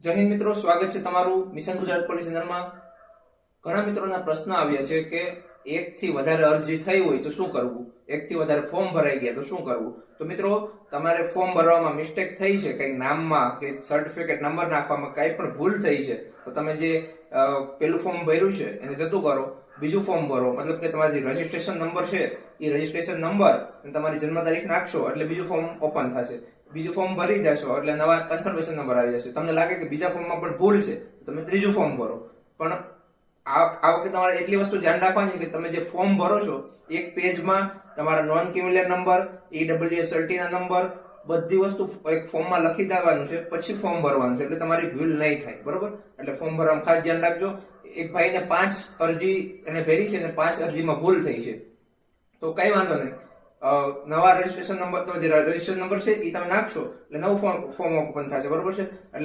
જય હિન્દ મિત્રો, સ્વાગત છે તમારું મિશન ગુજરાત પોલીસ ચેનલમાં. ઘણા મિત્રોના પ્રશ્ન આવ્યા છે કે એક થી વધારે અરજી થઈ હોય તો શું કરવું, એક થી વધારે ફોર્મ ભરાઈ ગયા તો શું કરવું. તો મિત્રો, તમારે ફોર્મ ભરવામાં મિસ્ટેક થઈ છે, કઈ નામમાં કે સર્ટિફિકેટ નંબર નાખવામાં કઈ પણ ભૂલ થઈ છે, તો તમે જે પેલું ફોર્મ ભર્યું છે એને જતું કરો, બીજું ફોર્મ ભરો. મતલબ કે તમારો જે રજીસ્ટ્રેશન નંબર છે એ રજીસ્ટ્રેશન નંબર અને તમારી જન્મ તારીખ નાખશો એટલે બીજું ફોર્મ ઓપન થશે. બીજું ફોર્મ ભરી જશો એટલે નવા કન્ફર્મેશન નંબર આવી જશે. તમને લાગે કે બીજા ફોર્મમાં પણ ભૂલ છે તો તમે ત્રીજું ફોર્મ ભરો. પણ આ વખતે તમારે એટલી વસ્તુ ધ્યાન રાખવાની છે કે તમે જે ફોર્મ ભરો છો એક પેજમાં તમારા નોન ક્રિમિનલ નંબર, EWS ના નંબર, બધી વસ્તુ એક ફોર્મમાં લખી દેવાનું છે, પછી ફોર્મ ભરવાનું છે, એટલે તમારી ભૂલ નહીં થાય. બરોબર? એટલે ફોર્મ ભરવામાં ખાસ ધ્યાન રાખજો. એક ભાઈને 5 અરજી એને ભરી છે અને 5 અરજીમાં ભૂલ થઈ છે, તો કઈ વાંધો નહીં. નવા રજીસ્ટ્રેશન નંબર, તો જે રજીસ્ટ્રેશન નંબર છે એ તમે નાખશો એટલે નવું ફોર્મ ઓપન થશે. બરોબર છે? એટલે